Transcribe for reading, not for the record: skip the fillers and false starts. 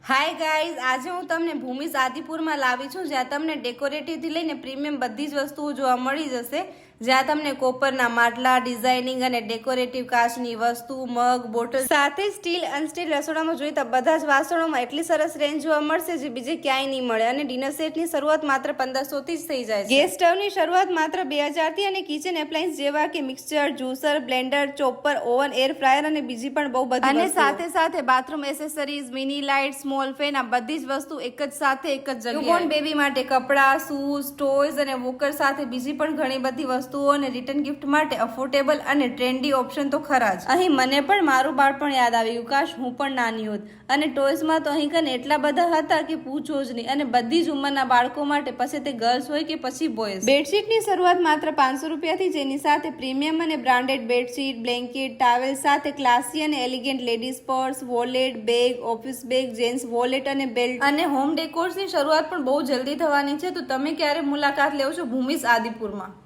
Hi guys, આજે હું તમને ભૂમિ આદિપુરમાં લાવી છું, જ્યાં તમને ડેકોરેટિવથી લઈને પ્રીમિયમ બધી જ વસ્તુઓ જોવા મળી જશે. જ્યાં તમને કોપરના માટલા, ડિઝાઇનિંગ અને ડેકોરેટિવ કાચની વસ્તુ, મગ, બોટલ સાથે સ્ટીલ અનસ્ટીલ રસોડામાં જોઈતા બધા જ વાસણોમાં એટલી સરસ રેન્જ જોવા મળશે જે બીજે ક્યાંય નહીં મળે. અને ડિનર સેટની શરૂઆત માત્ર 1500 થી જ થઈ જાય છે. ગેસ સ્ટવની શરૂઆત માત્ર 2000 થી અને કિચન એપ્લાયન્સ જેવા કે mixer, juicer, Blender, chopper, oven, air fryer અને બીજી પણ બહુ બધી અને સાથે સાથે bathroom accessories, mini light, small fan, આ બધી જ વસ્તુ એક જ સાથે એક જ જગ્યાએ. ન્યૂબોર્ન બેબી માટે કપડાં, શૂઝ, ટોયઝ અને વોકર સાથે બીજી પણ ઘણી બધી વસ્તુઓ અને રિટર્ન ગિફ્ટ માટે અફોર્ડેબલ અને ટ્રેન્ડી ઓપ્શન તો ખરા જ. અહીં મને પણ મારું બાળપણ યાદ આવ્યું. કાશ હું પણ નાની હોત. અને ટોયઝમાં તો અહીં કને એટલા બધા હતા કે પૂછો જ નહીં. અને બધી જ ઉંમરના બાળકો માટે, પછી તે ગર્લ્સ હોય કે પછી બોયઝ. બેડશીટની શરૂઆત માત્ર 500 રૂપિયાથી, જેની સાથે પ્રીમિયમ અને બ્રાન્ડેડ બેડશીટ, બ્લેન્કેટ, ટાવેલ સાથે ક્લાસી અને elegant ladies purse, wallet, bag, office bag, gents wallet અને બેલ્ટ અને હોમ ડેકોર્સની શરૂઆત પણ બહુ જલ્દી થવાની છે. તો તમે ક્યારે મુલાકાત લેવો છો ભૂમિ આદિપુરમાં?